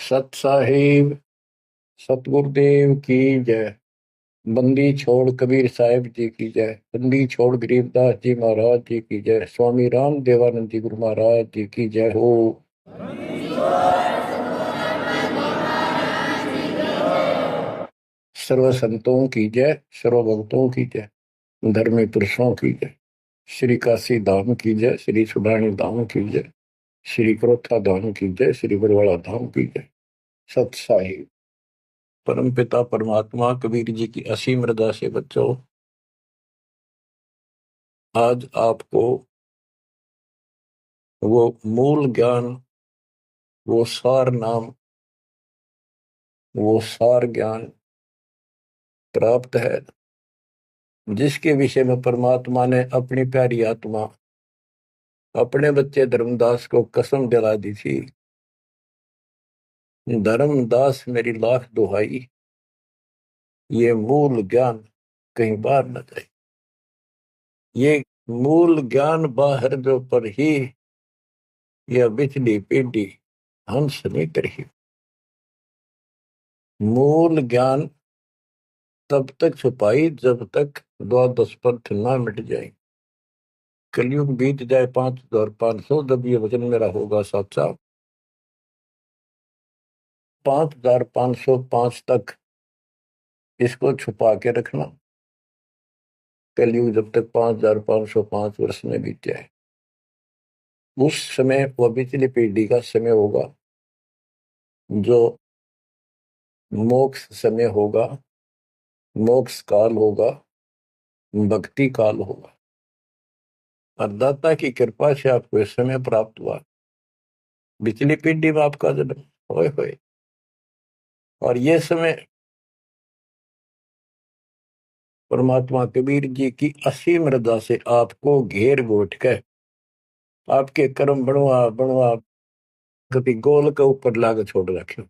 सत साहिब सतगुरुदेव की जय। बंदी छोड़ कबीर साहिब जी की जय। बंदी छोड़ गरीबदास जी महाराज जी की जय। स्वामी राम देवानंद जी गुरु महाराज जी की जय हो। सर्व संतों की जय, सर्व भक्तों की जय, धर्मी पुरुषों की जय। श्री काशी धाम की जय, श्री सुडानी धाम की जय, श्री क्रोथा धाम की जय, श्री बरवाड़ा धाम की जय। सत साहिब परम पिता परमात्मा कबीर जी की असीम रजा से बच्चों, आज आपको वो मूल ज्ञान, वो सार नाम, वो सार ज्ञान प्राप्त है, जिसके विषय में परमात्मा ने अपनी प्यारी आत्मा अपने बच्चे धर्मदास को कसम दिला दी थी। धर्मदास मेरी लाख दुहाई, ये मूल ज्ञान कहीं बाहर न जाए। ये मूल ज्ञान बाहर जो पर ही यह बिजली पीढ़ी हंस नहीं करी। मूल ज्ञान तब तक छुपाई जब तक द्वादश पंथ ना मिट जाए। कलयुग बीत जाए 5500, जब ये वचन मेरा होगा साचा। 5505 तक इसको छुपा के रखना। कलयुग जब तक 5505 वर्ष में बीत जाए, उस समय वह पिछली पीढ़ी का समय होगा, जो मोक्ष समय होगा, मोक्ष काल होगा, भक्ति काल होगा। और दाता की कृपा से आपको इस समय प्राप्त हुआ। पिछली पीढ़ी में आपका जन्म होए होए, और ये समय परमात्मा कबीर जी की असीम रजा से आपको घेर घोट कर आपके कर्म बनवा बनवा कभी गोल के ऊपर लाग छोड़ रखे।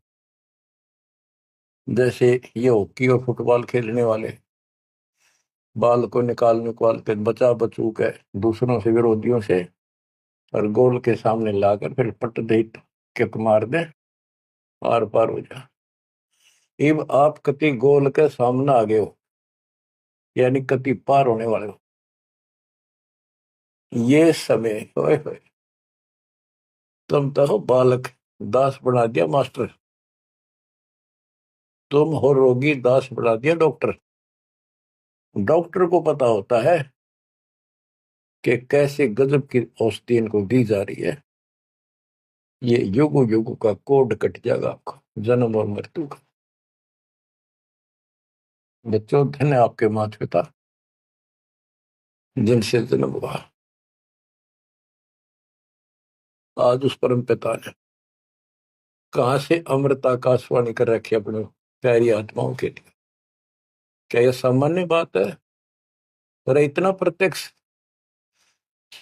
जैसे ये हॉकी और फुटबॉल खेलने वाले बाल को निकाल निकाल के बचा बचू के दूसरों से, विरोधियों से, और गोल के सामने लाकर फिर पट दे किक मार दे, आर पार हो जा। इब आप कति गोल के सामने आ गए हो, यानी कति पार होने वाले हो। ये समय होए होए, तुम तो हो बालक, दास बना दिया मास्टर। तुम हो रोगी, दास बना दिया डॉक्टर। डॉक्टर को पता होता है कि कैसे गजब की औषधि इनको दी जा रही है। ये युगो युगो का कोड कट जाएगा आपका, जन्म और मृत्यु का। बच्चों, धन्य आपके माता पिता जिनसे जन्म हुआ। आज उस परम पिता ने कहां से अमृत आकाशवाणी कर रखी अपने प्यारी आत्माओं के लिए। क्या यह सामान्य बात है? अरे इतना प्रत्यक्ष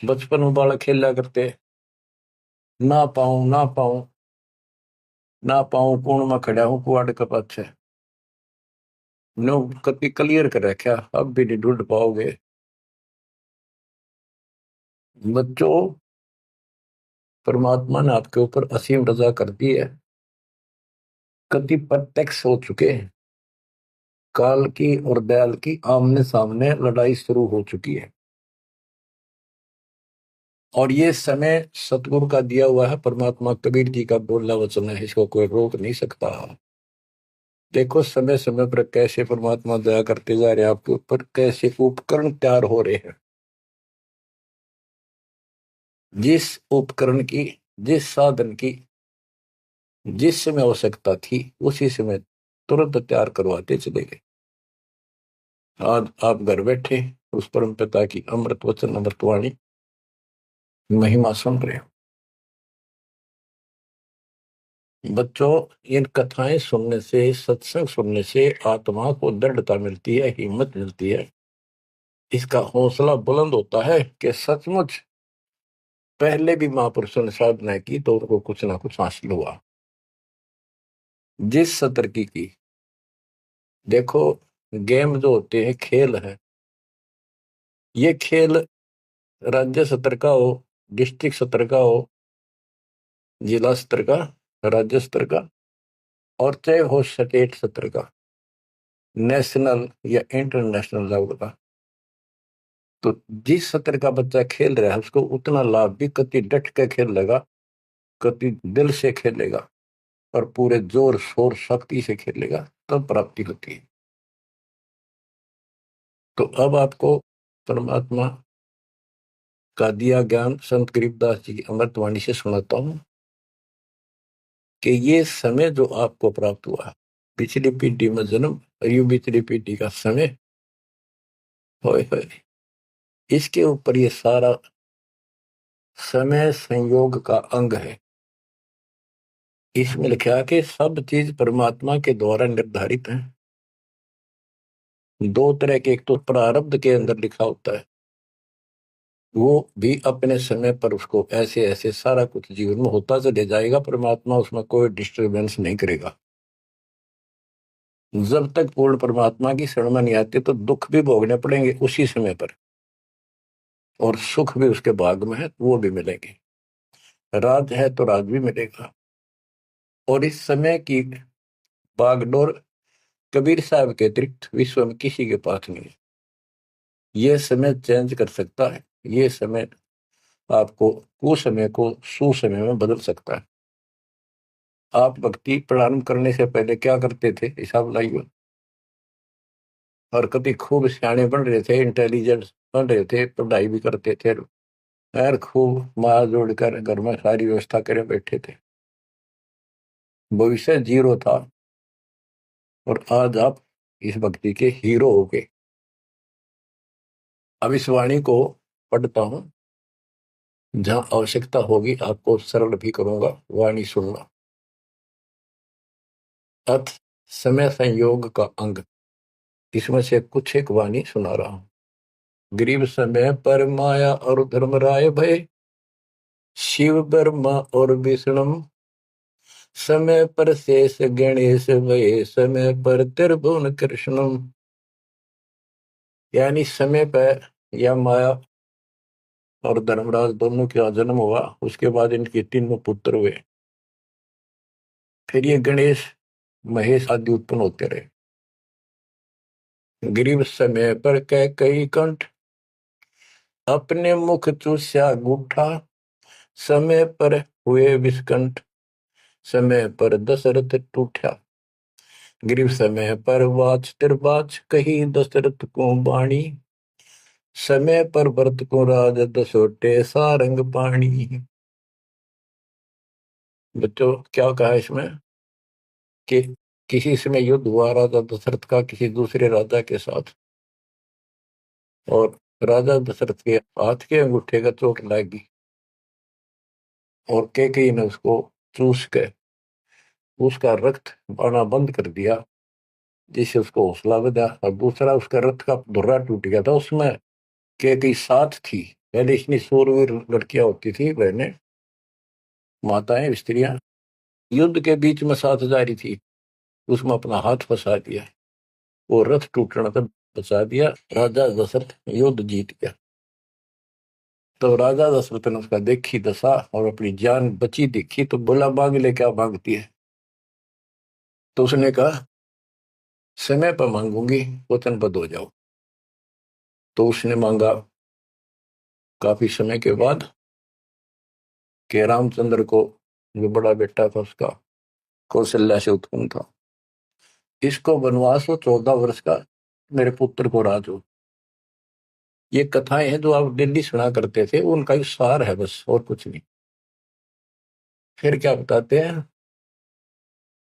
बचपन में बालक खेला करते, ना पाऊं ना पाऊं ना पाऊं, कौन में खड़ा हूं कुआड़ के पाछे। नो कति क्लियर कर रखा, अब भी नहीं ढूंढ पाओगे। बच्चों, परमात्मा ने आपके ऊपर असीम रजा कर दी है। कति प्रत्यक्ष हो चुके हैं। काल की और दयाल की आमने सामने लड़ाई शुरू हो चुकी है, और ये समय सतगुरु का दिया हुआ है। परमात्मा कबीर जी का बोलना वचन है, इसको कोई रोक नहीं सकता। देखो समय समय पर कैसे परमात्मा दया करते जा रहे हैं आपके ऊपर, कैसे उपकरण तैयार हो रहे हैं। जिस उपकरण की, जिस साधन की जिस समय आवश्यकता थी, उसी समय तुरंत तैयार करवाते चले गए। आज आप घर बैठे उस परम पिता की अमृत वचन, अमृतवाणी महिमा सुन रहे हो। बच्चों, इन कथाएं सुनने से, सत्संग सुनने से आत्मा को दृढ़ता मिलती है, हिम्मत मिलती है। इसका हौसला बुलंद होता है कि सचमुच पहले भी महापुरुषों ने साधना की तो उनको कुछ ना कुछ हासिल हुआ। जिस सत्र की देखो, गेम जो होते हैं, खेल है, ये खेल राज्य स्तर का हो, डिस्ट्रिक्ट स्तर का हो, जिला स्तर का, राज्य स्तर का, और चाहे हो स्टेट सत्र का, नेशनल या इंटरनेशनल लेवल का, तो जिस सत्र का बच्चा खेल रहा है उसको उतना लाभ भी कति डट के खेलेगा, कति दिल से खेलेगा और पूरे जोर शोर शक्ति से खेलेगा, तब प्राप्ति होती है। तो अब आपको परमात्मा का दिया ज्ञान संत गरीबदास जी की अमृतवाणी से सुनाता हूं कि ये समय जो आपको प्राप्त हुआ, पिछली पीढ़ी में जन्म और ये पिछली पीढ़ी का समय, होए होए, इसके ऊपर ये सारा समय संयोग का अंग है। इसमें लिखा कि सब चीज परमात्मा के द्वारा निर्धारित है। दो तरह के, एक तो प्रारब्ध के अंदर लिखा होता है, वो भी अपने समय पर उसको ऐसे ऐसे सारा कुछ जीवन में होता चले जाएगा, परमात्मा उसमें कोई डिस्टरबेंस नहीं करेगा। जब तक पूर्ण परमात्मा की शरण में नहीं आते तो दुख भी भोगने पड़ेंगे उसी समय पर, और सुख भी उसके भाग में है वो भी मिलेंगे। राज है तो राज भी मिलेगा। और इस समय की बागडोर कबीर साहब के अतिरिक्त विश्व में किसी के पास नहीं है। ये समय चेंज कर सकता है, ये समय आपको कुसमय को सुसमय में बदल सकता है। आप भक्ति प्रारंभ करने से पहले क्या करते थे, हिसाब लाइए। और कभी खूब सियाने बन रहे थे, इंटेलिजेंट बन रहे थे, पढ़ाई भी करते थे, यार खूब माँ जोड़कर घर में सारी व्यवस्था करे बैठे थे, भविष्य जीरो था। और आज आप इस भक्ति के हीरो हो गए। अब इस वाणी को पढ़ता हूं, जहां आवश्यकता होगी आपको सरल भी करूंगा, वाणी सुनना। अर्थ समय संयोग का अंग, इसमें से कुछ एक वाणी सुना रहा हूं। गरीब समय पर माया और धर्मराय भय, शिव ब्रह्मा और विष्णु, समय पर शेष गणेश भय, समय पर त्रिभुवन कृष्णम। यानी समय पर या माया और धर्मराज दोनों का जन्म हुआ, उसके बाद इनके तीनों पुत्र हुए, फिर ये गणेश महेश आदि उत्पन्न होते रहे। गरीब समय पर कह कई कंठ, अपने मुख चूस्या गूठा, समय पर हुए विस्कंठ, समय पर दशरथ टूटा। गरीब समय पर वाच तिरबाच, कही दशरथ को बाणी, समय पर भरत को राज दसोटे सारंग पाणी। बच्चों क्या कहा इसमें कि किसी समय युद्ध हुआ राजा दशरथ का किसी दूसरे राजा के साथ, और राजा दशरथ के हाथ के अंगूठे का चोट लगी और कैकेयी ने उसको चूस के उसका रक्त आना बंद कर दिया, जिससे उसको हौसला बढ़ा। और दूसरा उसका रथ का धुर्रा टूट गया था, उसमें कैकेयी साथ थी। पहले इतनी शूरवीर लड़कियां होती थी, बहनें, माताएं, स्त्रियां, युद्ध के बीच में साथ जा रही थी, उसमें अपना हाथ फंसा दिया, वो रथ टूटने तक बचा दिया, राजा दशरथ युद्ध जीत गया। तो राजा दशरथ ने उसका देखी दशा और अपनी जान बची देखी, तो बोला मांग ले, क्या मांगती है। तो उसने कहा समय पर मांगूंगी, वचनबद्ध हो जाओ। तो उसने मांगा काफी समय के बाद कि रामचंद्र को, जो बड़ा बेटा था उसका, कौशल्या से उत्पन्न था, इसको वनवास हो 14 वर्ष का, मेरे पुत्र को राज हो। ये कथाएं हैं जो आप दिल्ली सुना करते थे, उनका ही सार है बस, और कुछ नहीं। फिर क्या बताते हैं,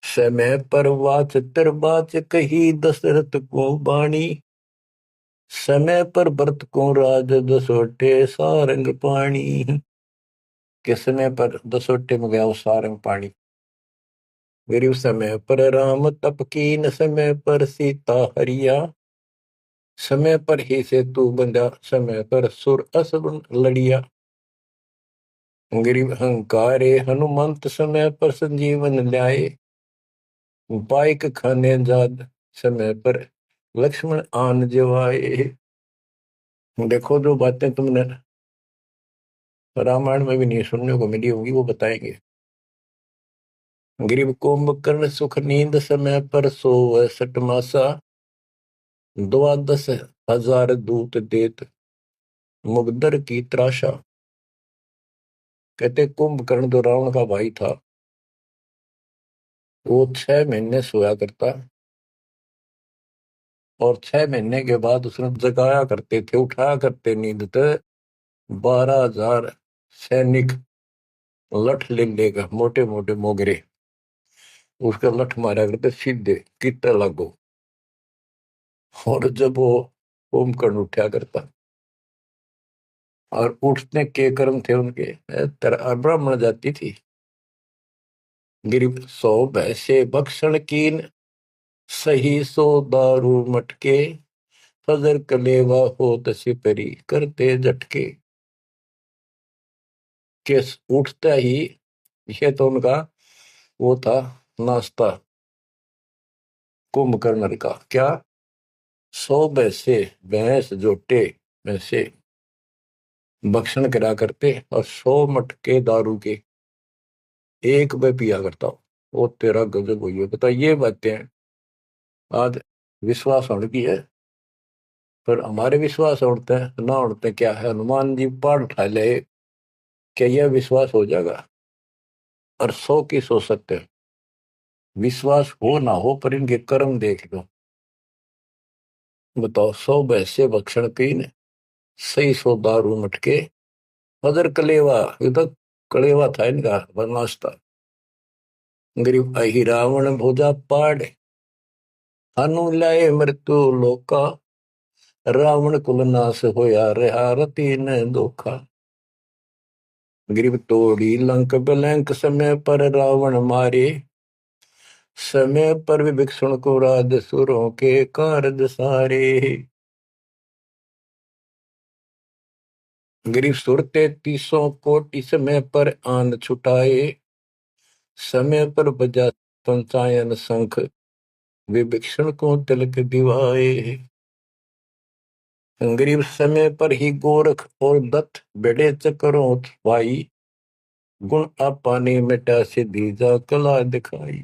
समय पर वाच बाच, कही दशरथ को बाणी, समय पर भरत को राज दसोटे सारंग पाणी। के समय पर दसोटे में गया वो सारंग पाणी। गरीब समय पर राम तप कीन, समय पर सीता हरिया, समय पर ही से तू बंधा, समय पर सुर असुर लड़िया। गरीब अहंकारे हनुमंत, समय पर संजीवन ल्याए, बाइक खाने जाद, समय पर लक्ष्मण आन जवाए। देखो जो बातें तुमने रामायण में भी नहीं सुनने को मिली होंगी, वो बताएंगे। ग्रीव कुंभकर्ण सुख नींद समय पर सोवै सठ मासा, द्वादश हजार दूत देत मुगदर की त्रासा। कहते कुंभकर्ण जो रावण का भाई था, वो 6 महीने सोया करता, और 6 महीने के बाद उसने जगाया करते थे, उठाया करते नींद से 12,000 सैनिक लठ ले लेकर, मोटे मोटे मोगरे, उसका लठ मारा करते सीधे कितना लागो। और जब वो कुंभकर्ण उठा करता, और उठने के कर्म थे उनके, ब्राह्मण जाति थी। गिर सौ भैसे भक्षण कीन, सही सो दारू मटके, फजर कलेवा हो सिपरी करते झटके। के उठता ही, ये तो उनका वो था नाश्ता कुंभकर्ण का। क्या? 100 भैंसे, भैंस जोटे भैंसे भक्षण करा करते, और 100 मटके दारू के एक में पिया करता हूँ। वो तेरा गजब हुई है। बता, ये बातें आज विश्वास होने की है, पर हमारे विश्वास उड़ते हैं ना उड़ते क्या है। हनुमान जी पाठ उठा ले, क्या यह विश्वास हो जाएगा? और 100 की सो सकते हैं, विश्वास हो ना हो, पर इनके कर्म देख लो। बताओ, 100 भैंसे भक्षण कीन, सही सो दारू मटके, फजर कलेवा, ये तो कलेवा था इनका नाश्ता। गरीब अहि रावण भोजा पाड़, हनु लाए मृत्यु लोका, रावण कुल नाश होया रहा रति न धोखा। गरीब तोड़ी लंक बिलंक, समय पर रावण मारे, समय पर विभीषण को राज सुरों के कारज सारे। गरीब सुर 33 कोटि, समय पर आन छुटाए, समय पर बजा पंचायन शंख, विभीषण को तिलक दिवाए। गरीब समय पर ही गोरख और दत्त बेड़े चक्रों भाई, गुण आपाने मिटा से दीजा कला दिखाई।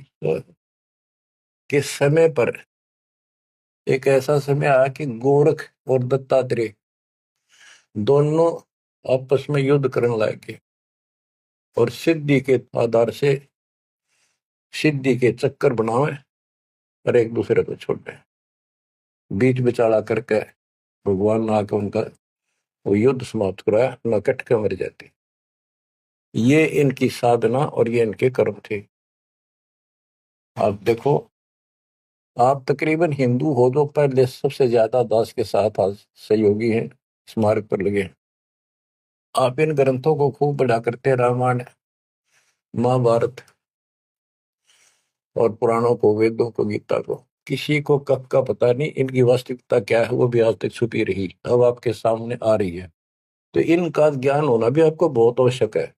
कि समय पर एक ऐसा समय आया कि गोरख और दत्तात्रेय दोनों आपस में युद्ध करने लगे, और सिद्धि के आधार से सिद्धि के चक्कर बनावे, और एक दूसरे को छोड़े। बीच बिचारा करके भगवान ने आके उनका वो युद्ध समाप्त कराया, न कट के मर जाते। ये इनकी साधना और ये इनके कर्म थे। आप देखो, आप तकरीबन हिंदू हो जो पहले सबसे ज्यादा दास के साथ आज सहयोगी हैं, स्मारक पर लगे हैं। आप इन ग्रंथों को खूब पढ़ा करते, रामायण महाभारत और पुराणों को, वेदों को, गीता को। किसी को कब का पता नहीं, इनकी वास्तविकता क्या है वो भी आज तक छुपी रही, अब आपके सामने आ रही है। तो इनका ज्ञान होना भी आपको बहुत आवश्यक है।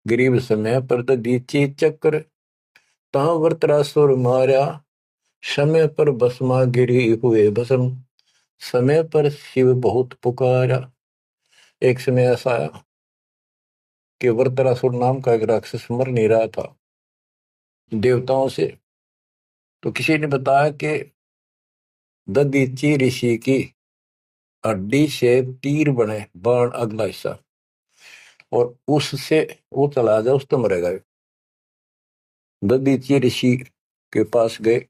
गरीब समय पर दीची चक्र, ता वृत्रासुर मारा, समय पर भस्मा गिरी हुए भस्म, समय पर शिव बहुत पुकारा। एक समय ऐसा आया कि वृत्रासुर नाम का एक राक्षस मर नहीं रहा था देवताओं से, तो किसी ने बताया कि ददीची ऋषि की हड्डी से तीर बने बाण, अगला हिस्सा, और उससे वो चला जाए, उस तो मरेगा। ददीची ऋषि के पास गए,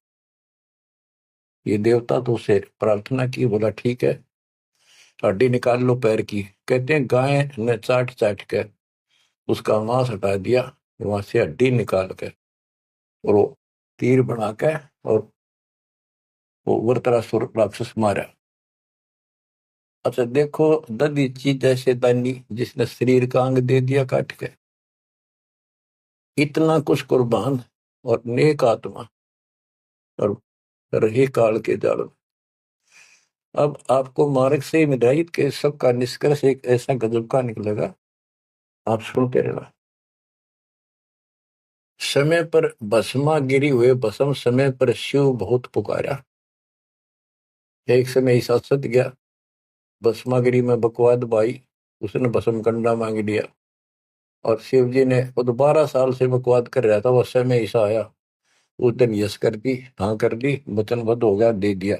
ये देवता तो उसे प्रार्थना की, बोला ठीक है हड्डी निकाल लो पैर की। कहते हैं गाय ने चाट चाट कर उसका मांस हटा दिया, वहां से हड्डी निकाल कर, और वो तीर बना के, और वो वृत्रासुर राक्षस मारा। अच्छा देखो, ददीची जैसे दानी जिसने शरीर का अंग दे दिया काट के, इतना कुछ कुर्बान, और नेक आत्मा, और रही काल के जाल। अब आपको मार्ग से हिदायत के सबका निष्कर्ष एक ऐसा गजब का निकलेगा, आप सुनते रहना। समय पर भस्मा गिरी हुए भस्म, समय पर शिव बहुत पुकारा। एक समय ऐसा सत गया, भस्मागिरी में बकवाद भाई, उसने भस्म कंडा मांग लिया। और शिव जी ने वो तो 12 साल से बकवाद कर रहा था, वो समय ऐसा आया उस दिन यस कर दी, हाँ कर दी, वचनबद्ध हो गया, दे दिया।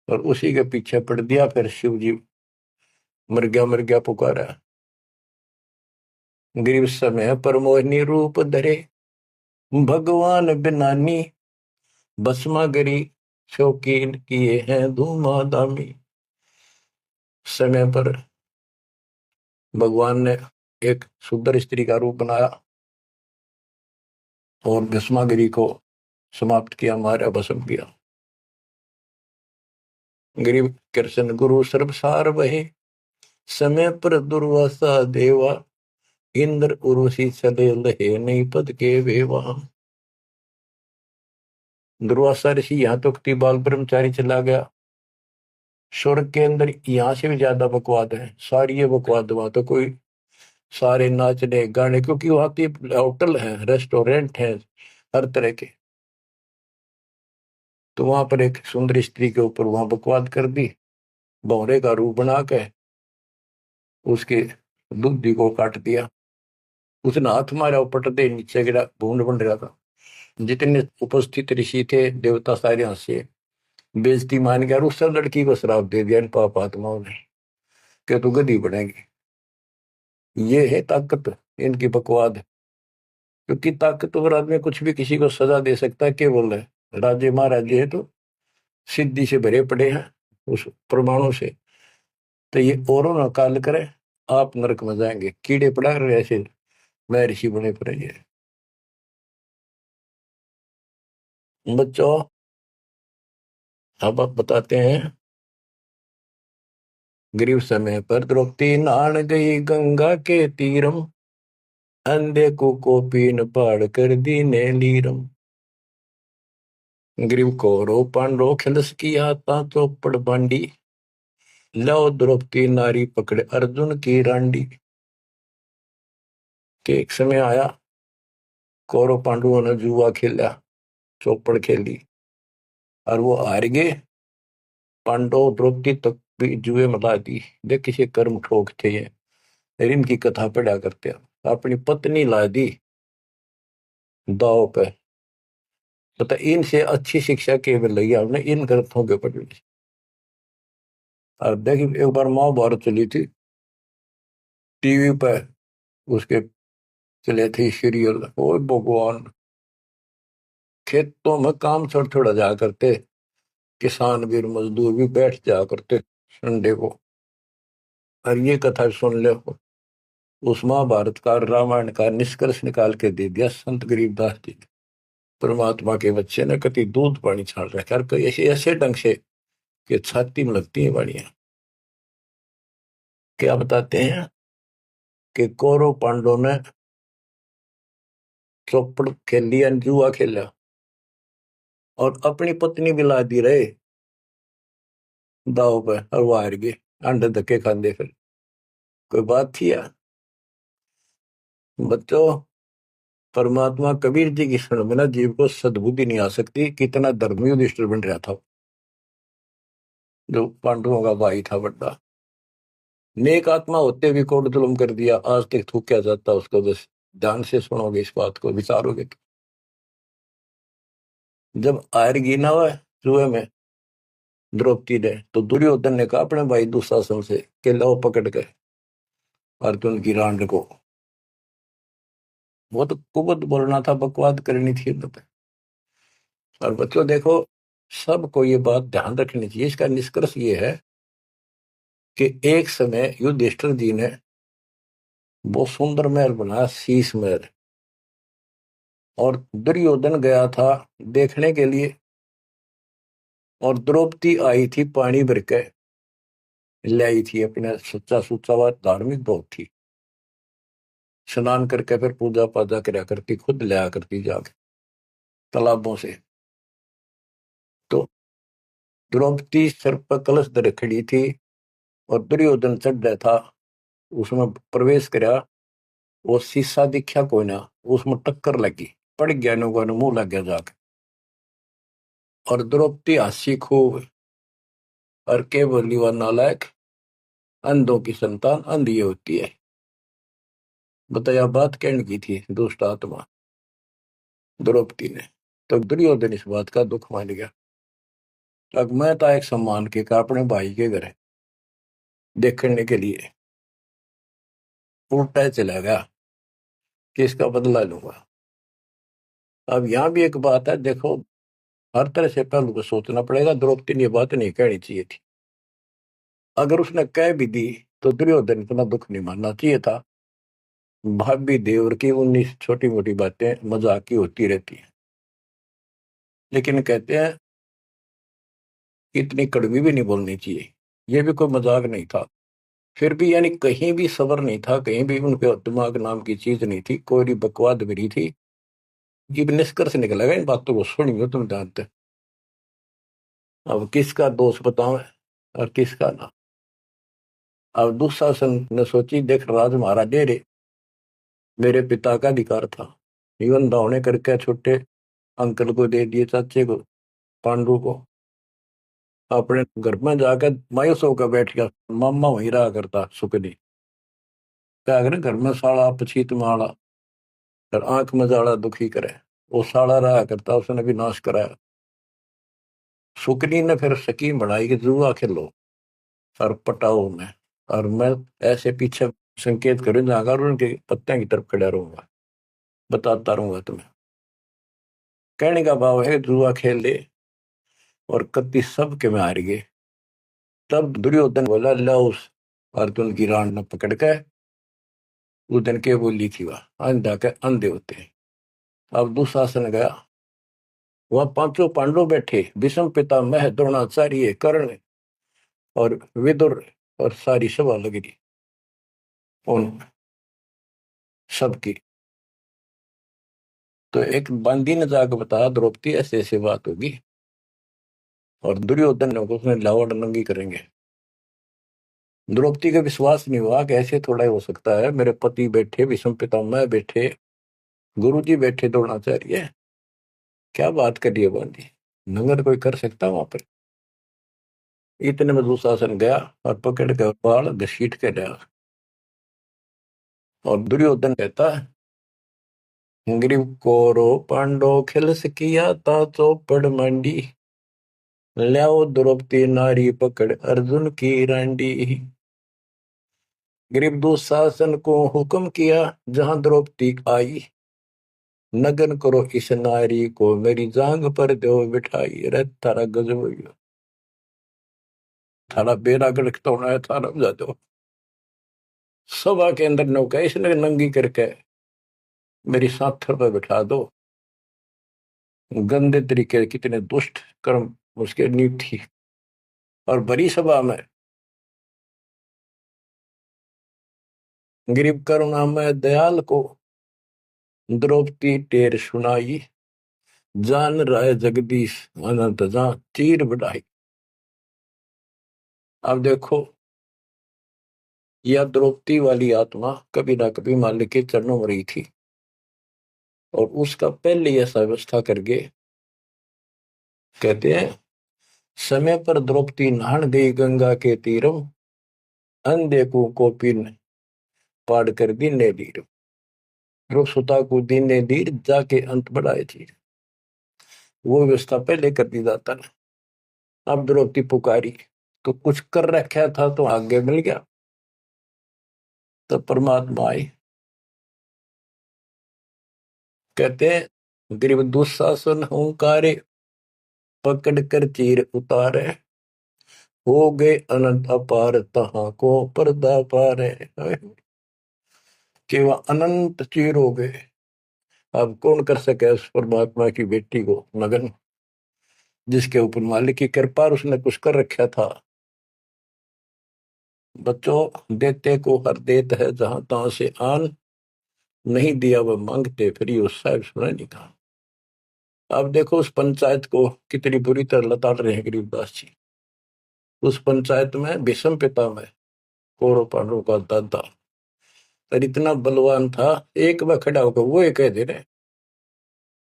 और उसी के पीछे पड़ दिया, फिर शिव जी मर गया पुकारा। गरीब समय पर मोहिनी रूप धरे, भगवान बिनानी, भस्मा गरी शौकीन किए हैं धूमाधामी। समय पर भगवान ने एक सुंदर स्त्री का रूप बनाया और भस्मागिरी को समाप्त किया, मारा, भस्म किया। गरीब कृष्ण गुरु सर्वसार वहे, समय पर दुर्वासा देवा, इंद्र उर्वशी चले लहे, नहीं पद के वेवा। दुर्वासा ऋषि यहाँ तो बाल ब्रह्मचारी चला गया, स्वर्ग के अंदर यहाँ से भी ज्यादा बकवाद है, सारी ये बकवाद, वहां तो कोई सारे नाचने गाने, क्योंकि वहां पे होटल है, रेस्टोरेंट है, हर तरह के। तो वहां पर एक सुंदर स्त्री के ऊपर वहां बकवाद कर दी, भौरे का रूप बना के उसके दूधी को काट दिया। उसने हाथ मारा, पट दे नीचे गिरा, भूड बन रहा था। जितने उपस्थित ऋषि थे देवता सारे हंसे, बेइज्जती मान गया, और उस लड़की को श्राप दे दिया इन पाप आत्माओं ने कि तू गधी बनेगी। ये है ताकत इनकी बकवाद। क्योंकि ताकतवर आदमी कुछ भी किसी को सजा दे सकता है, केवल है राजे महाराजे है तो सिद्धि से भरे पड़े हैं उस प्रमाणों से। तो ये औरों ना काल करे, आप नरक में जाएंगे, कीड़े पड़ा रहे ऐसे मैं ऋषि बने पड़े। ये बच्चों, अब आप बताते हैं। गरीब समय पर द्रौपदी नहान गई गंगा के तीरम, अंधे को पीन पाड़ कर दीने लीरम। ग्रीव कौरव पांडव खिलस किया ता चौपड़ बांडी, लो द्रौपदी नारी पकड़े अर्जुन की रांडी। के एक समय आया, कौरव पांडवों ने जुआ खेला, चौपड़ खेली, और वो हार गए। पांडव द्रौपदी तक भी जुए में ला दी। देख किसी कर्म ठोक थे ये, इनकी कथा पढ़ा करते हैं। अपनी पत्नी ला दी दाव पे। पता इनसे अच्छी शिक्षा के मिल रही है हमने इन ग्रंथों के पढ़ने से। और देखिए एक बार महाभारत चली थी टीवी पे, उसके चले थे सीरियल, ओ भगवान, खेतों में काम छोड़ छोड़ा जा करते, किसान भी मजदूर भी बैठ जा करते संडे को। और ये कथा सुन ले, उस महाभारत का रामायण का निष्कर्ष निकाल के दे दिया संत गरीबदास जी ने। परमात्मा के बच्चे ने कति दूध पानी छाल रखा, और ऐसे ऐसे ढंग से कि छाती में लगती है बाड़ियां। क्या बताते हैं कि कौरव पांडव ने चौपड़ खेल लिया, जुआ खेला, और अपनी पत्नी भी ला दी रहे दाव पे, और वो हार गए, अंडे धक्के खाते। फिर कोई बात थी यार। बच्चों, परमात्मा कबीर जी की शरण में ना जीव को सद्बुद्धि नहीं आ सकती। कितना धर्मी युधिष्ठिर बन रहा था, जो पांडवों का भाई था बड़ा, नेक आत्मा होते भी कोट जुल्म कर दिया, आज तक थूका जाता उसको। बस ध्यान से सुनोगे, इस बात को विचारोगे तो। जब आयरगी ना हुआ जुए में द्रौपदी ने, तो दुर्योधन ने कहा अपने भाई दुशासन से कि लो पकड़ के अर्जुन की रांड को। वो तो कुबत बोलना था, बकवाद करनी थी तो। और बच्चों देखो, सबको ये बात ध्यान रखनी चाहिए। इसका निष्कर्ष ये है कि एक समय युधिष्ठिर जी ने वो सुंदर महल बनाया, शीश महल, और दुर्योधन गया था देखने के लिए, और द्रौपदी आई थी पानी भर के ले आई थी, अपने सच्चा सुच्चा हुआ, धार्मिक बहुत थी, स्नान करके फिर पूजा पाजा करा करती, खुद लिया करती जाके तालाबों से। तो द्रौपदी सर पर कलश धर खड़ी थी, और दुर्योधन चढ़ रहा था, उसमें प्रवेश करा, वो शीशा दिखा कोई ना, उसमें टक्कर लगी, पड़ गया, नो मुंह लग गया जाके। और द्रौपदी हंसी खूब, और के बोली वह नालायक, अंधों की संतान अंधी होती है। बताया बात कहने की थी दुष्ट आत्मा द्रौपदी ने। तो दुर्योधन इस बात का दुख मान गया। अब मैं था एक सम्मान के का अपने भाई के घर देखने के लिए उल्टा चला गया कि इसका बदला लूंगा। अब यहाँ भी एक बात है, देखो हर तरह से पहलू को सोचना पड़ेगा। द्रौपदी ने ये बात नहीं कहनी चाहिए थी। अगर उसने कह भी दी तो दुर्योधन इतना दुख नहीं मानना चाहिए था। भाभी देवर की 19 छोटी मोटी बातें मजाक की होती रहती है, लेकिन कहते हैं कि इतनी कड़वी भी नहीं बोलनी चाहिए। ये भी कोई मजाक नहीं था। फिर भी यानी कहीं भी सबर नहीं था, कहीं भी उनके दिमाग नाम की चीज नहीं थी, कोई बकवाद भरी थी। ये भी निष्कर्ष निकलेगा इन बातों को सुनियो तुम जानते। अब किसका दोष बताओ और किसका ना। अब दुशासन ने सोची, देख राज महाराजे रे मेरे पिता का अधिकार था, जीवन दावने करके छोटे अंकल को दे दिए, चाचे को पांडु को। अपने घर में जाकर मायूस होकर बैठ गया। मामा वहीं रहा करता सुकनी। क्या करे घर में साला पछीत माला और आंख में जाड़ा दुखी करे। वो साला रहा करता, उसने भी नाश कराया। सुकनी ने फिर स्कीम बढ़ाई कि जुआ खेलो और पटाओ में, और मैं ऐसे पीछे संकेत करूँ जाकर उनके पत्ते की तरफ खड़ा रहूंगा, बताता रहूंगा तुम्हें। कहने का भाव है जुआ खेल ले और कत्ती सब के में हार गए। तब दुर्योधन बोला, ला उस अर्जुन की रान न पकड़ के। उस दिन के बोली थी वह अंधा के अंधे होते हैं। अब दुशासन गया, वह पांचों पांडव बैठे, भीष्म पितामह द्रोणाचार्य कर्ण और विदुर, और सारी सभा लग रही उन सबकी। तो एक बंदी ने जाकर बताया द्रौपदी ऐसे ऐसी बात होगी, और दुर्योधन ने उसने लावड़ नंगी करेंगे। द्रौपदी का विश्वास नहीं हुआ कि ऐसे थोड़ा ही हो सकता है। मेरे पति बैठे, भीष्म पितामह बैठे, गुरुजी बैठे, द्रोणाचार्य, क्या बात कर रही है बंदी, नंगर कोई कर सकता वहां पर। इतने में दुशासन गया और पकड़ के बाल घसीट के गया। और दुर्योधन कहता है, ग्रीव कोरो पांडो खिलस किया ता चौपड़ मंडी, ल्याओ द्रौपदी नारी पकड़ अर्जुन की रांडी। ग्रीव दुशासन को हुक्म किया जहां द्रौपदी आई, नगन करो इस नारी को मेरी जांग पर दो बिठाई। अरे थारा गजब हो गया, थारा बेड़ा गड़क तो होना है, थारा बजा दो। सभा के अंदर नौका इसने नंगी करके मेरी साथर पर बिठा दो। गंदे तरीके, कितने दुष्ट कर्म उसके नींव थी। और बड़ी सभा में गरीब करुणामय दयाल को द्रौपदी टेर सुनाई, जान राय जगदीश अनंत जा चीर बढ़ाई। अब देखो, यह द्रौपदी वाली आत्मा कभी ना कभी मालिक के चरणों में रही थी, और उसका पहले ऐसा व्यवस्था करके कहते हैं, समय पर द्रौपदी नहान गई गंगा के तीरम, अंधे को कोपिन पाड़ कर दीने दीर, सुता को दीने दीर जाके अंत बढ़ाए थी। वो व्यवस्था पहले कर दी जाता ना। अब द्रौपदी पुकारी तो कुछ कर रखा था तो आगे मिल गया। तो परमात्मा आई, कहते हैं गरीब दुशासन हुंकारे, पकड़ कर चीर उतारे, हो गए अनंत अपार तहां को पर्दा पारे। कि वह अनंत चीर हो गए। अब कौन कर सके उस परमात्मा की बेटी को नगन, जिसके ऊपर मालिक की कृपा और उसने कुछ कर रखा था। बच्चों देते को हर देत है जहां तहां से आन, नहीं दिया वह मांगते फिर उस साहब सुना नहीं कहा। अब देखो उस पंचायत को कितनी बुरी तरह लताड़ रहे हैं गरीबदास जी। उस पंचायत में भीष्म पितामह कौरव पांडवों का दादा और इतना बलवान था, एक बार खड़ा होकर वो ये कह दे रहे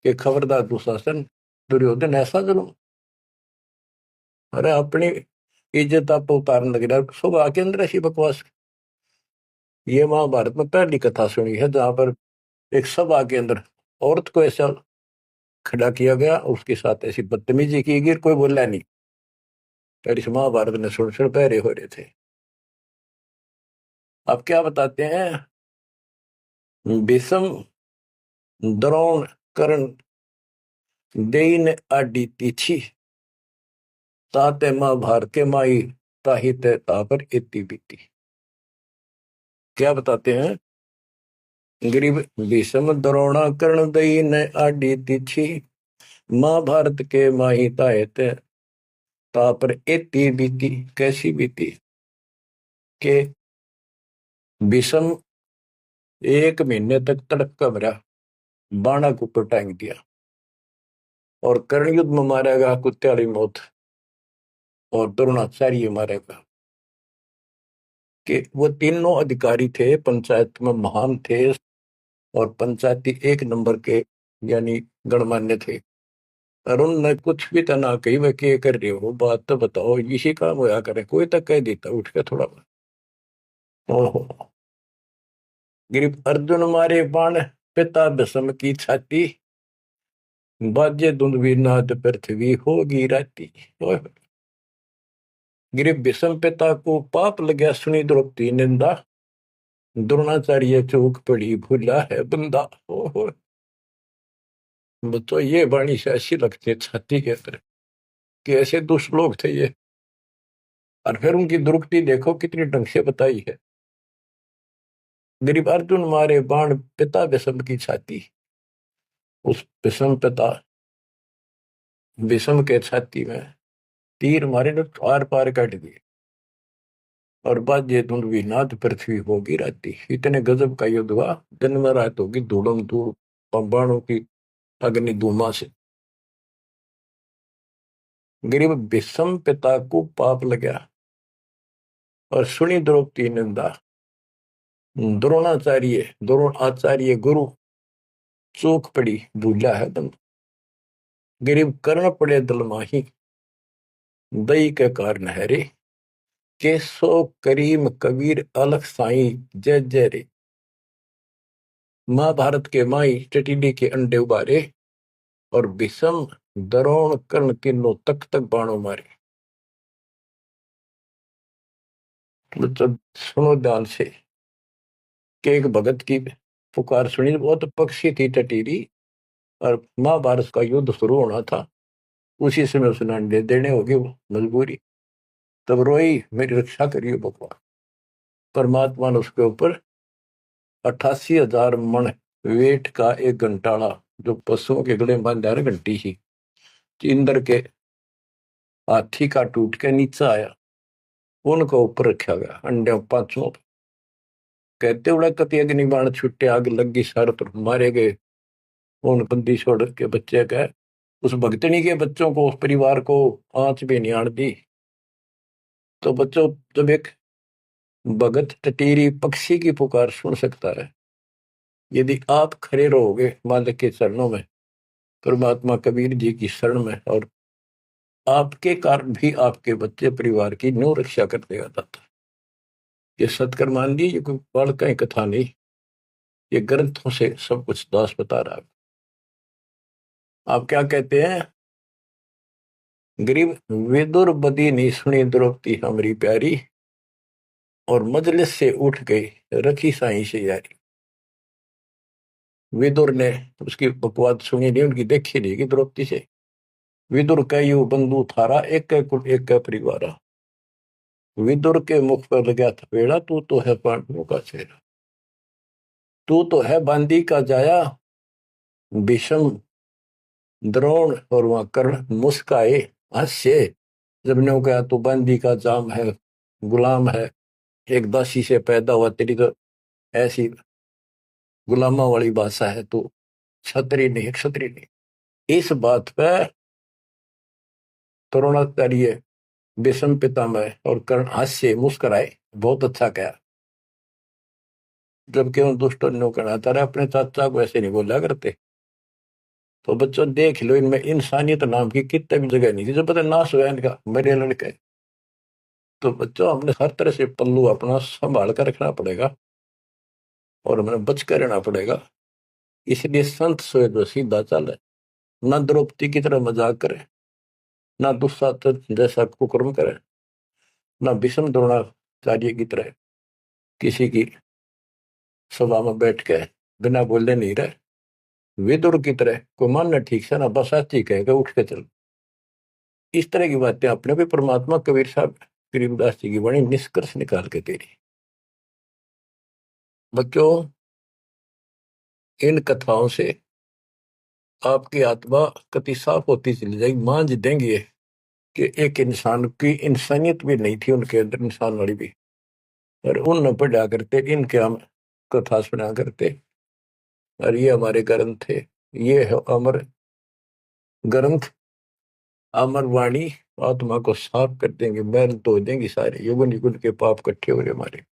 कि खबरदार दुशासन, दुर्योधन ऐसा जुल्म। अरे अपनी इज्जत आप उतारने लग रहा, सुबह के अंदर ऐसी बकवास। ये महाभारत में पहली कथा सुनी है जहां पर एक सभा के अंदर औरत को ऐसा खड़ा किया गया, उसके साथ ऐसी बदतमीजी की गई, कोई बोला नहीं। पहले से महाभारत ने सुन पहरे हो रहे थे। अब क्या बताते हैं, भीष्म द्रोण कर्ण देइन आडि तीछी ताते महाभारत के माई ताही ते तापर इति बीती। क्या बताते हैं, गरीब भीष्म द्रोण कर्ण देइन आडि तीछी महाभारत के माही ताहे ते तापर इति बीती। कैसी बीती के भीष्म 1 महीने तक तड़का भरा बाणा को ऊपर टांग दिया, और कर्ण युद्ध में मारेगा कुत्ते वाली मौत, और द्रोणाचार्य मारेगा। कि वो तीनों अधिकारी थे, पंचायत में महान थे, और पंचायती 1 नंबर के यानी गणमान्य थे। और उनने कुछ भी तना कही वह के कर रहे हो, बात तो बताओ, इसी काम होया करे, कोई तक कह देता उठ के थोड़ा। ओहो, गिरिप अर्जुन मारे बाण पिता भीष्म की छाती बाजे दुंदुभी नाद पृथ्वी होगी राती। गिरिप भीष्म पिता को पाप लगा सुनी द्रौपदी निंदा द्रोणाचार्य चौक पड़ी भूला है बंदा। ओहो, तो ये वाणी से ऐसी लगती है छाती के अंदर कि ऐसे दुष्ट लोग थे ये। और फिर उनकी दुर्गति देखो कितनी ढंग से बताई है। गरीब अर्जुन मारे बाण पिता भीष्म की छाती, उस भीष्म पिता भीष्म के छाती में तीर मारे तो आर पार काट दिए, और बाजे धुंधवी नाद पृथ्वी होगी राती। इतने गजब का युद्ध हुआ, दिन में रात होगी धूड़म धूड़ बाणों की अग्नि धूमा से। गरीब भीष्म पिता को पाप लगा और सुनी द्रौपदी निंदा द्रोण आचार्य गुरु चूक पड़ी भूला है दम। गरीब कर्ण पड़े दल माही दई के कारण है रे केसो करीम कबीर अलख साई जय जय रे। महाभारत के माई टिटिडी के अंडे उबारे और भीष्म द्रोण कर्ण तीनों तक तक बाणों मारे। तो सुनो ध्यान से कि एक भगत की पुकार सुनी, बहुत पक्षी थी टटीरी, और महाभारत का युद्ध शुरू होना था, उसी समय उसने अंडे देने होगी वो मजबूरी। तब रोई मेरी रक्षा करिए भगवान। परमात्मा ने उसके ऊपर 88,000 मन वेट का एक घंटाड़ा जो पशुओं के गले में बांधा है घंटी ही, इंद्र के हाथी का टूट के नीचे आया, उनको ऊपर रखा गया अंडे पांचों। कहते उड़ा कति अग्नि बाण छुट्टे, आग लगी सारे तरफ मारे गए। उन बंदी छोड़ के बच्चे गए, उस भगतनी के बच्चों को, उस परिवार को आंच भी नहीं आड़ दी। तो बच्चों, जब एक भगत टटीरी पक्षी की पुकार सुन सकता है, यदि आप खड़े रहोगे मालिक के चरणों में, परमात्मा कबीर जी की शरण में, और आपके कारण भी आपके बच्चे परिवार की न्यू रक्षा कर देगा दाता। ये सत्कर मान ली, ये कोई बाल का ही कथा नहीं, ये ग्रंथों से सब कुछ दास बता रहा है। आप क्या कहते हैं, गरीब विदुर बदी नहीं सुनी द्रौपदी हमारी प्यारी, और मजलिस से उठ गई रखी साई से यारी। विदुर ने उसकी बकवाद सुनी नहीं, उनकी देखी नहीं कि द्रौपदी से। विदुर का यू बंधु थारा एक कुल एक का परिवार। विदुर के मुख पर लगा था पेड़ा, तू तो है पांडवों का चेहरा, तू तो है बांदी का जाया। भीष्म द्रोण और वहां कर्ण मुस्काए हास्य, जब ने कहा तू बांदी का जाम है, गुलाम है, एक दासी से पैदा हुआ, तेरी तो ऐसी गुलामा वाली भाषा है, तू क्षत्रिय नहीं, क्षत्रिय नहीं। इस बात पर द्रोणाचार्य भीष्म पितामह और कर्ण हास्य मुस्कुराए, बहुत अच्छा कहा। जबकि उन दुष्टों ने कहना था अपने चाचा को ऐसे नहीं बोला करते। तो बच्चों देख लो, इनमें इंसानियत नाम की कितने भी जगह नहीं थी, जब पता नाश हुआ इनका मेरे लड़के। तो बच्चों हमने हर तरह से पल्लू अपना संभाल कर रखना पड़ेगा। और हमें बच कर रहना पड़ेगा। इसलिए संत सोए तो सीधा चले, ना द्रौपदी की तरह मजाक करे, ना दुस्साहस जैसा कुकर्म करे, ना भीष्म द्रोणाचार्य की तरह किसी की सभा में बैठ के बिना बोले नहीं रहे। विदुर की तरह को मानना ठीक से ना बस साची कहेगा उठ के चल। इस तरह की बातें अपने भी परमात्मा कबीर साहब गरीबदास जी की बड़ी निष्कर्ष निकाल के दे रही। बच्चों, इन कथाओं से आपकी आत्मा कति साफ होती चली जाएगी। मान देंगे कि एक इंसान की इंसानियत भी नहीं थी उनके अंदर, इंसान वाली भी, और उन न पढ़ा करते, इनके हम कथा सुना करते। और ये हमारे ग्रंथ थे, ये है अमर ग्रंथ, अमर वाणी। आत्मा को साफ कर देंगे, मैल धो देंगे सारे युगन युगन के पाप इकट्ठे हो रहे हमारे।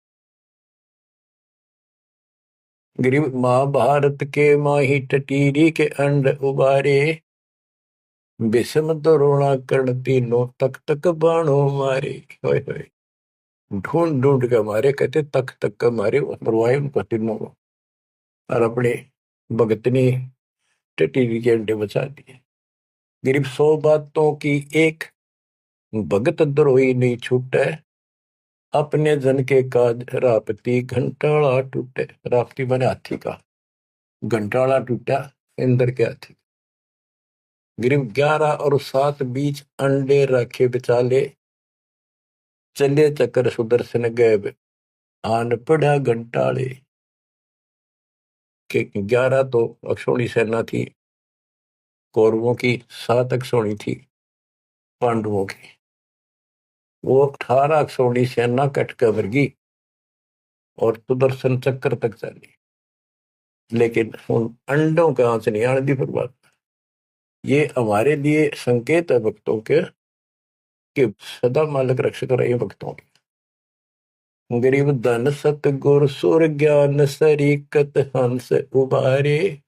गरीब महाभारत के माही टटीरी के अंड उबारे, विषम द्रोणा कर्ण तीनों तक तक बाणों मारे। होय होय, ढूंढ ढूंढ के मारे, कहते तक तक के मारे, मरवाए उनको तीनों को, और अपने भगतनी टटीरी के अंडे बचा दिए। गरीब 100 बातों की एक, भगत द्रोही नहीं छूटे, अपने जन के काज रापती घंटाला टूटे। रापती बने हाथी का, घंटाला टूटा इंद्र के हाथी। गरीब 11 और 7 बीच अंडे रखे बिचाले, चले चक्कर सुदर्शन गए आन पड़ा घंटाले। के 11 तो अक्षौणी सेना थी कौरवों की, 7 अक्षौणी थी पांडवों की। वो 18 अक्षौणी सेना कट कर गई और सुदर्शन चक्कर तक चली, लेकिन उन अंडों का आंच नहीं आने दी फिर बात। ये हमारे लिए संकेत है भक्तों के कि सदा मालिक रक्षक रहे भक्तों के। गरीब धन सतगुर सुर ज्ञान सरीकत हंस उबारे,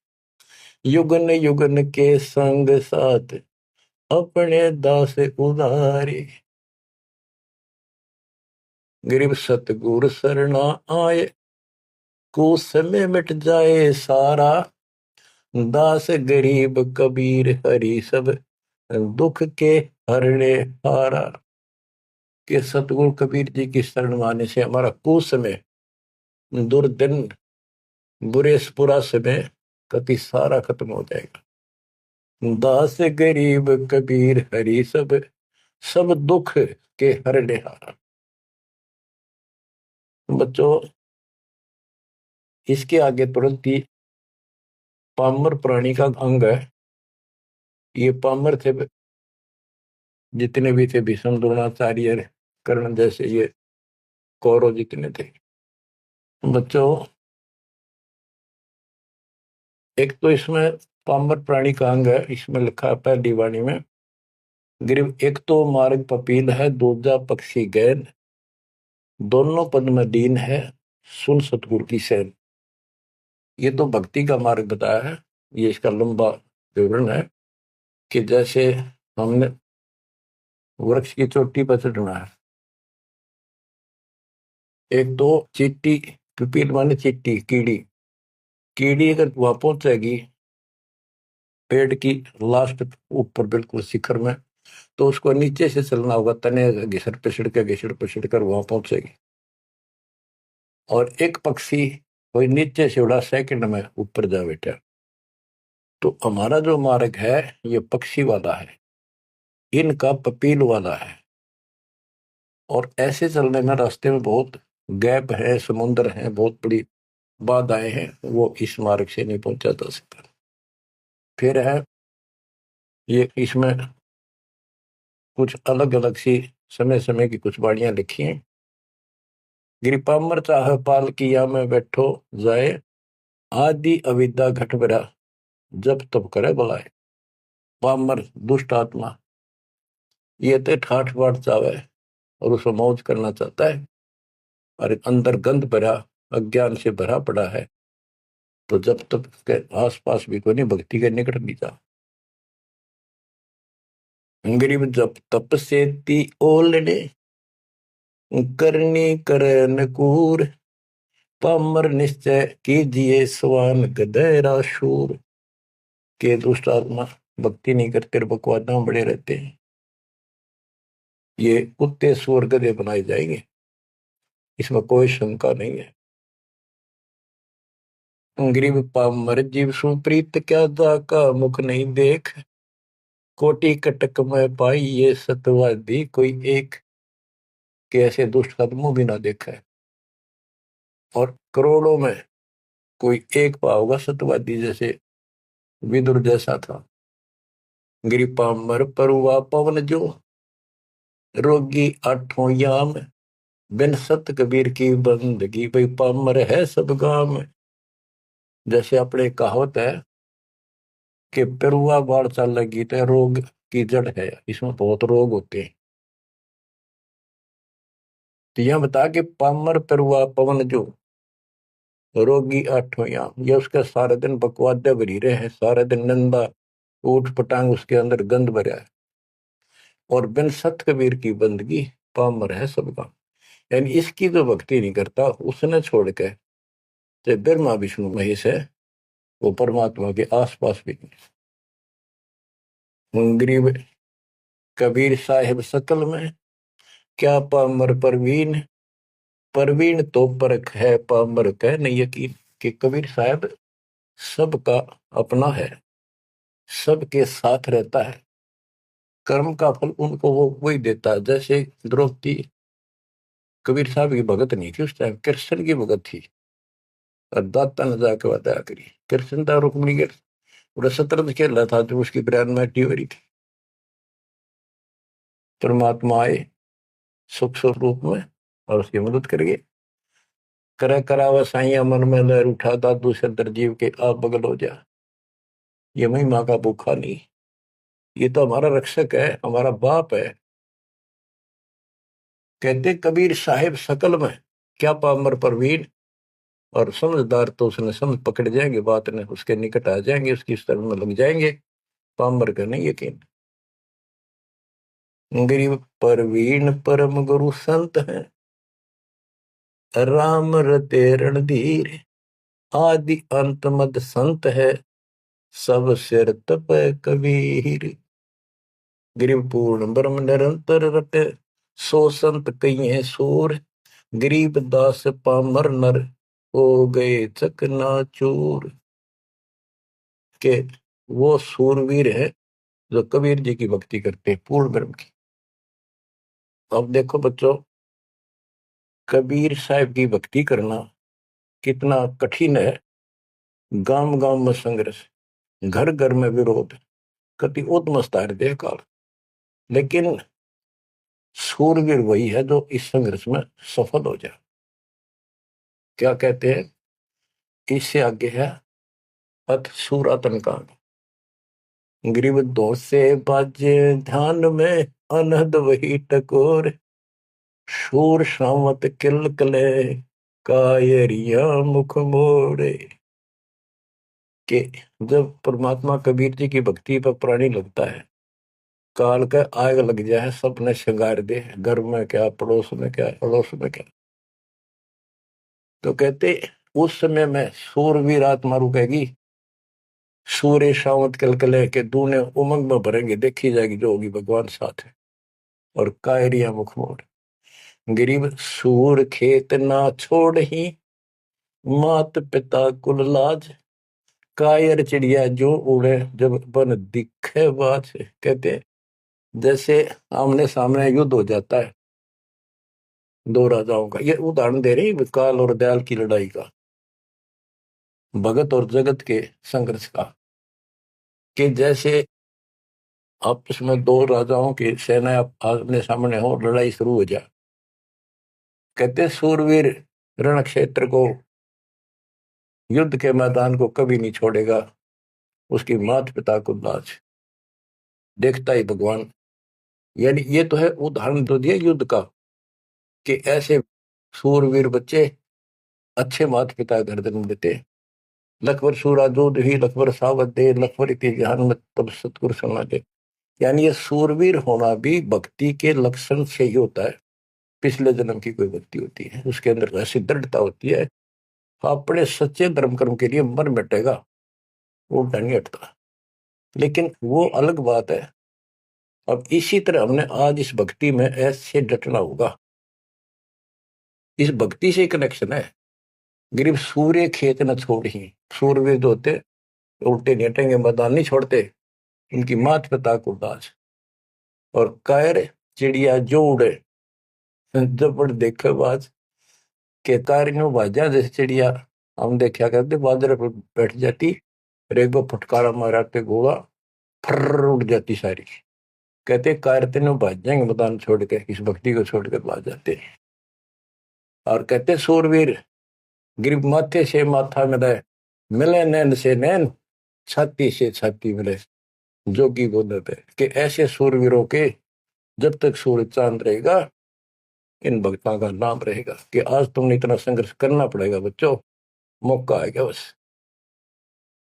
युगन युगन के संग साथ अपने दास उदारे। गरीब सतगुर सरना आए, कुछ समय मिट जाए सारा, दास गरीब कबीर हरि सब दुख के हरने हारा। के सतगुरु कबीर जी की शरण माने से हमारा कुछ समय, दुर्दिन, बुरा समय कति सारा खत्म हो जाएगा। दास गरीब कबीर हरि सब सब दुख के हरने हारा। बच्चों, इसके आगे तुरंत ही पामर प्राणी का अंग है। ये पामर थे जितने भी थे, भीष्म द्रोणाचार्य कर्ण जैसे ये कौरव जितने थे। बच्चों, एक तो इसमें पामर प्राणी का अंग है, इसमें लिखा है पहली वाणी में, गरीब एक तो मार्ग पपील है, दूजा पक्षी गैन, दोनों पद में दीन है, सुन सतगुरु की सैन। ये तो भक्ति का मार्ग बताया है। ये इसका लंबा विवरण है कि जैसे हमने वृक्ष की चोटी पर चढ़ना है, एक तो चीटी, पिपील माने चीटी, कीड़ी, कीड़ी अगर वहां पहुंचेगी पेड़ की लास्ट ऊपर बिल्कुल शिखर में, तो उसको नीचे से चलना होगा, तने घिसड़ पिसड़ कर वहां पहुंचेगी। और एक पक्षी कोई नीचे से उड़ा सेकंड में ऊपर जा बैठा। तो हमारा जो मार्ग है ये पक्षी वाला है, इनका पपील वाला है। और ऐसे चलने में रास्ते में बहुत गैप है, समुद्र है, बहुत बड़ी बाधाएं हैं, वो इस मार्ग से नहीं पहुंचा जा सकता। फिर है ये, इसमें कुछ अलग अलग सी समय समय की कुछ बाणियां लिखी हैं। गिरिपामर चाह पाल किया में बैठो जाए, आदि अविद्या घट भरा जब तब करे बुलाए। पामर दुष्ट आत्मा ये तो ठाठ बाट चावे और उसको मौज करना चाहता है, और अंदर गंध भरा अज्ञान से भरा पड़ा है, तो जब तक के आस पास भी कोई नहीं, भक्ति के निकट नहीं जा। गरीब जब तप से ती ओलने, करनी करे नकूर, पामर निश्चय कीजिए स्वान गधेरा शूर। के दुष्ट आत्मा भक्ति नहीं करते और बकवादा में बड़े रहते हैं, ये कुत्ते सुअर गधे बनाए जाएंगे, इसमें कोई शंका नहीं है। गरीब पामर जीव सुप्रीत क्या जाका मुख नहीं देख। कोटि कटक में पाई ये सतवादी कोई एक। के ऐसे दुष्ट का तो मुंह भी ना देखा है, और करोड़ों में कोई एक पा होगा सतवादी जैसे विदुर जैसा था। गिरी पामर परुआ पवन जो रोगी आठों याम। बिन सत कबीर की बंदगी भाई पामर है सब गाम। जैसे अपने कहावत है कि पेरुआ बाढ़ चल लगी तो रोग की जड़ है, इसमें बहुत रोग होते हैं। तो यह बता कि पामर पेरुआ पवन जो रोगी आठों याम, ये उसके सारे दिन बकवादे भरी रहे हैं, सारे दिन निंदा ऊट पटांग उसके अंदर गंद भरा है। और बिन सत कबीर की बंदगी पामर है सबका, यानी इसकी जो भक्ति नहीं करता उसने छोड़ के जो ब्रह्मा विष्णु महेश है वो परमात्मा के आसपास भी नहीं। गरीब कबीर साहिब सकल में क्या पामर परवीन। परवीन तो परख है पामर कह नहीं यकीन। कि कबीर साहब सबका अपना है, सबके साथ रहता है, कर्म का फल उनको वो वही देता है। जैसे द्रौपदी कबीर साहब की भगत नहीं थी, उस टाइम कृष्ण की भगत थी, और दाता ने जाकर बताया करी कृष्ण था रुक्मिणी के पूरा शतरंज खेल रहा था जो उसकी ब्रांड में हो रही थी। परमात्मा आए सुख स्वरूप में और उसकी मदद करिए। करे करावा साइया मन में लहर उठा दादू सदर जीव के आप बगल हो जा। ये महिमा का भूखा नहीं, ये तो हमारा रक्षक है, हमारा बाप है। कहते कबीर साहिब सकल में क्या पामर परवीन। और समझदार तो उसने समझ पकड़ जाएंगे, बात ने उसके निकट आ जाएंगे, उसकी शरण में लग जाएंगे। पामर का नहीं यकीन। गरीब परवीन परम गुरु संत है, राम रते रणधीर। आदि अंत मद संत है, सब सिर तप कबीर। गरीब पूर्ण ब्रह्म निरंतर रटे, सो संत कहिए सूर। गरीब दास पामर नर, हो गए चकनाचूर। के वो सूरवीर है जो कबीर जी की भक्ति करते हैं पूर्ण ब्रह्म की। अब देखो बच्चों, कबीर साहब की भक्ति करना कितना कठिन है। गांव गांव में संघर्ष, घर घर में विरोध, कति उद्मस्तार दे काल। लेकिन सूरवीर वही है जो इस संघर्ष में सफल हो जाए। क्या कहते हैं, इससे आगे है अथ सूरातन कांड। ग्रीव दो से बाजे ध्यान में, अनहद वही टकोर। शूर शामत किल कले, कायरिया मुख मोड़े। कि जब परमात्मा कबीर जी की भक्ति पर प्राणी लगता है, काल का आग लग जाए, सबने श्रृंगार दे, घर में क्या पड़ोस में क्या अड़ोस में क्या। तो कहते उस समय में सूरवीर आत्मा रुकेगी, सूर्य शावत कलकले के दूने उमंग में भरेंगे, देखी जाएगी जो होगी भगवान साथ है। और कायरिया मुख मोड़। गरीब सूर खेत ना छोड़ ही, मात पिता कुल लाज। कायर चिड़िया जो उड़े, जब बन दिखे बाज। कहते जैसे आमने सामने युद्ध हो जाता है दो राजाओं का, ये उदाहरण दे रही काल और दयाल की लड़ाई का, भगत और जगत के संघर्ष का। कि जैसे आपस में दो राजाओं की सेना आमने सामने हो, लड़ाई शुरू हो जाए। कहते सूरवीर रण क्षेत्र को, युद्ध के मैदान को कभी नहीं छोड़ेगा, उसकी माता पिता को लाज देखता ही भगवान। यानी ये तो है उदाहरण तो दिया युद्ध का, कि ऐसे सूरवीर बच्चे अच्छे माता पिता घर जन्म देते। लखबर सूरा दूध ही लखबर सावत दे, लखबर इति जहान में तब सतगुर सुना दे। यानी ये सूरवीर होना भी भक्ति के लक्षण से ही होता है। पिछले जन्म की कोई भक्ति होती है, उसके अंदर ऐसी दृढ़ता होती है अपने सच्चे धर्म कर्म के लिए मर मिटेगा, वो नहीं हटता। लेकिन वो अलग बात है। अब इसी तरह हमने आज इस भक्ति में ऐसे डटना होगा। इस भक्ति से कनेक्शन है। गरीब सूर्य खेत न छोड़ ही, सूर्यवीर होते उल्टे नहीं हटेंगे, मैदान नहीं छोड़ते, उनकी मात पिता को दाज। और कायर चिड़िया जो उड़े, जब बड़ देखे बाज के कार नो बाजा जैसे चिड़िया हम देखा करते, बादर पर बैठ जाती, एक बार फटकारा मारा के गोला फर उड़ जाती सारी। कहते कार तीनों भाज जाएंगे मैदान छोड़ के, इस भक्ति को छोड़ कर भाज जाते। और कहते सूरवीर गिर माथे से माथा मिले, मिले नैन से नैन, छाती से छाती मिले, जोगी बोलते कि ऐसे सूरवीरों के जब तक सूरज चांद रहेगा, इन भक्तों का नाम रहेगा। कि आज तुमने इतना संघर्ष करना पड़ेगा बच्चों, मौका आएगा बस।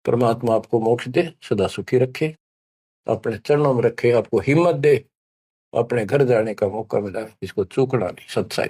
परमात्मा आपको मोक्ष दे, सदा सुखी रखे, अपने चरणों में रखे, आपको हिम्मत दे, अपने घर जाने का मौका मिला, इसको चूकना नहीं। सत्साई।